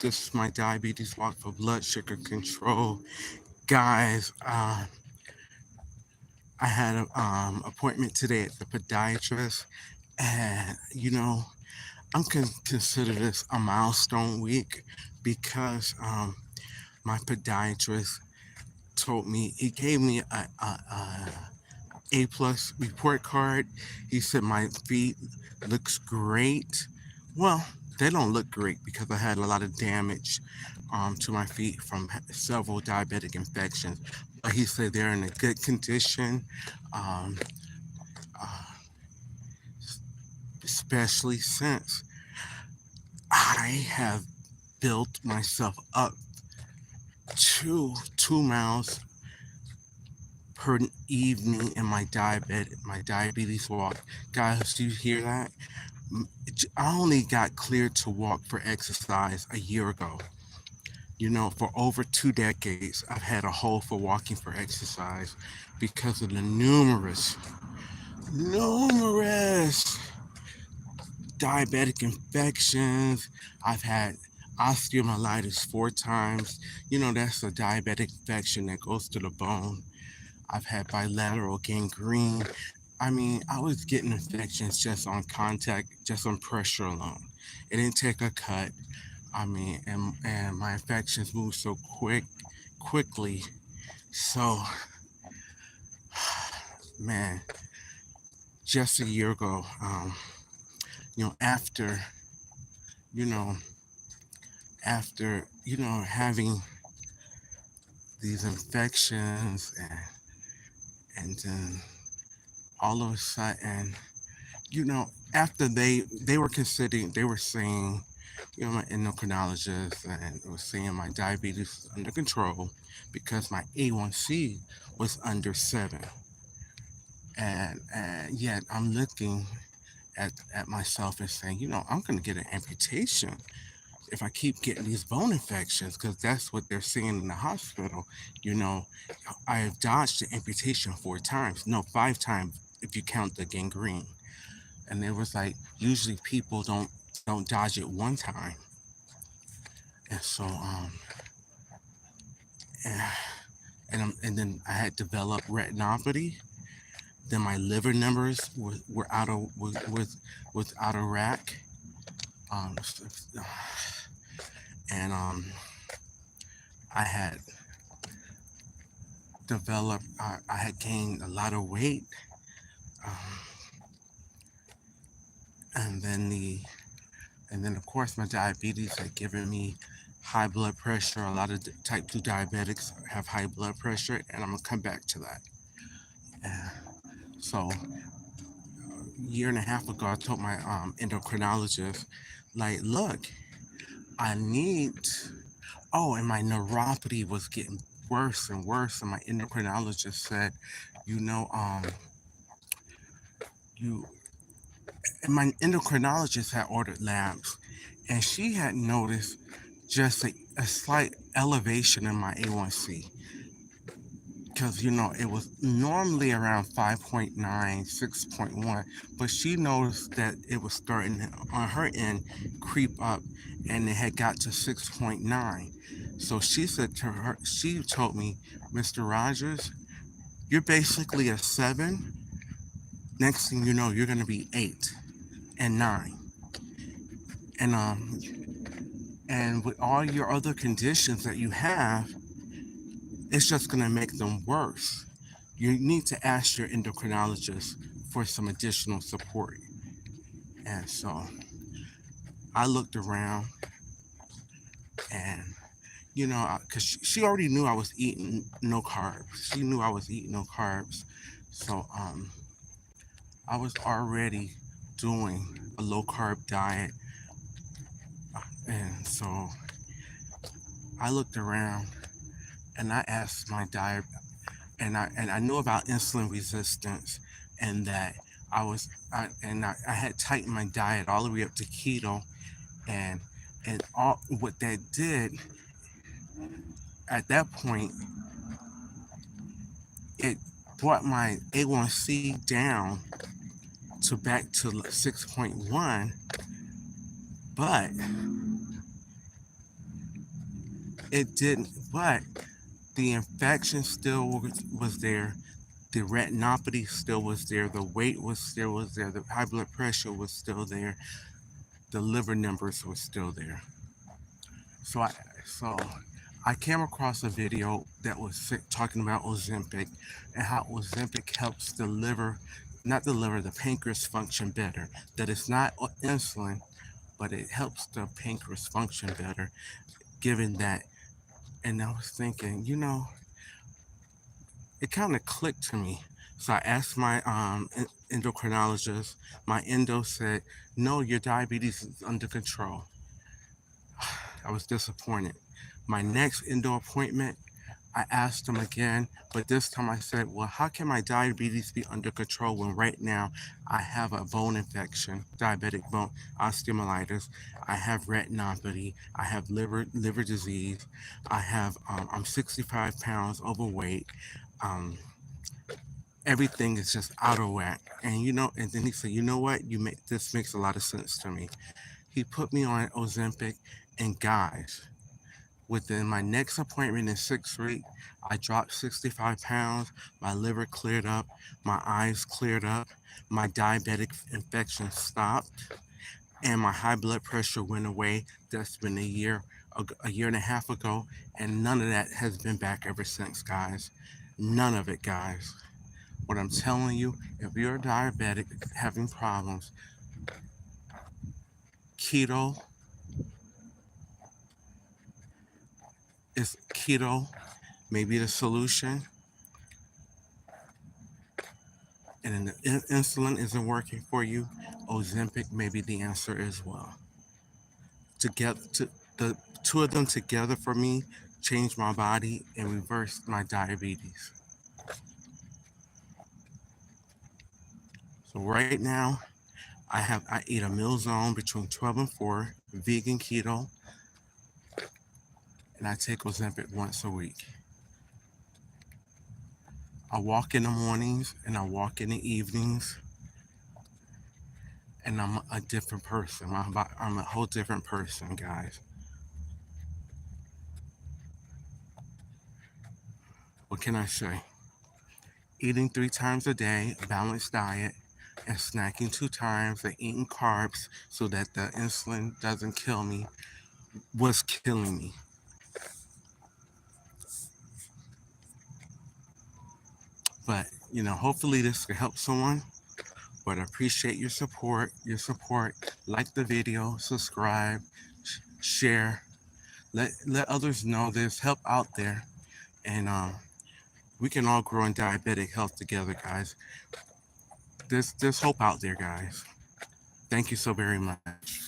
This is my diabetes walk for blood sugar control. Guys, I had an appointment today at the podiatrist, and I'm going to consider this a milestone week because my podiatrist told me, he gave me a plus report card. He said my feet looks great. Well, they don't look great because I had a lot of damage to my feet from several diabetic infections. But he said they're in a good condition, um, uh, especially since I have built myself up to 2 miles per evening in my diabetes walk. Guys, do you hear that? I only got cleared to walk for exercise a year ago. For over 2 decades, I've had a hole for walking for exercise because of the numerous diabetic infections. I've had osteomyelitis 4 times. That's a diabetic infection that goes to the bone. I've had bilateral gangrene. I mean, I was getting infections just on contact, just on pressure alone. It didn't take a cut. I mean, and my infections moved so quickly. So, man, just a year ago, after, you know, having these infections and then all of a sudden, after they were saying, my endocrinologist and was saying my diabetes was under control because my A1C was under 7. And yet I'm looking at myself and saying, I'm going to get an amputation if I keep getting these bone infections because that's what they're saying in the hospital. You know, I have dodged the amputation 4 times, no, 5 times if you count the gangrene. And it was like usually people don't dodge it 1 time. And so and, and then I had developed retinopathy. Then my liver numbers were was out of rack. Um, and I had developed. I had gained a lot of weight. Um, and then of course my diabetes had given me high blood pressure. A lot of type 2 diabetics have high blood pressure, and I'm gonna come back to that. Uh, so a year and a half ago, I told my endocrinologist, like, look, I need. Oh, and my neuropathy was getting worse and worse, and my endocrinologist said, you know, you. And my endocrinologist had ordered labs, and she had noticed just a slight elevation in my A1C because it was normally around 5.9, 6.1, but she noticed that it was starting on her end creep up, and it had got to 6.9. So she told me, Mr. Rogers, you're basically a 7. Next thing you know, you're going to be 8 and 9. And with all your other conditions that you have, it's just going to make them worse. You need to ask your endocrinologist for some additional support. And so I looked around, and because she already knew I was eating no carbs. She knew I was eating no carbs. So I was already doing a low carb diet. And so I looked around, and I asked my diet, and I knew about insulin resistance, and that I had tightened my diet all the way up to keto, and all what that did at that point, it brought my A1C down to back to 6.1, but It didn't, but the infection still was there. The retinopathy still was there. The weight was still was there. The high blood pressure was still there. The liver numbers were still there. So I came across a video that was talking about Ozempic and how Ozempic helps the liver, not the liver, the pancreas function better. That it's not insulin, but it helps the pancreas function better. Given that, and I was thinking, it kind of clicked to me. So I asked my endocrinologist. My endo said, "No, your diabetes is under control." I was disappointed. My next endo appointment, I asked him again, but this time I said, "Well, how can my diabetes be under control when right now I have a bone infection, diabetic bone osteomyelitis, I have retinopathy, I have liver disease, I'm 65 pounds overweight, um, everything is just out of whack." And then he said, "You know what? This makes a lot of sense to me." He put me on Ozempic, and guys, within my next appointment in 6 weeks, I dropped 65 pounds, my liver cleared up, my eyes cleared up, my diabetic infection stopped, and my high blood pressure went away. That's been a year and a half ago, and none of that has been back ever since, guys. None of it, guys. What I'm telling you, if you're a diabetic having problems, keto keto may be the solution, and if the insulin isn't working for you, Ozempic may be the answer as well. The two of them together for me changed my body and reversed my diabetes. So right now, I eat a meal zone between 12 and 4, vegan keto, and I take Ozempic once a week. I walk in the mornings and I walk in the evenings, and I'm a different person. I'm a whole different person, guys. What can I say? Eating 3 times a day, a balanced diet, and snacking 2 times and eating carbs so that the insulin doesn't kill me was killing me. But, hopefully this can help someone. But I appreciate your support. Like the video, subscribe, share. Let others know there's help out there. And we can all grow in diabetic health together, guys. There's hope out there, guys. Thank you so very much.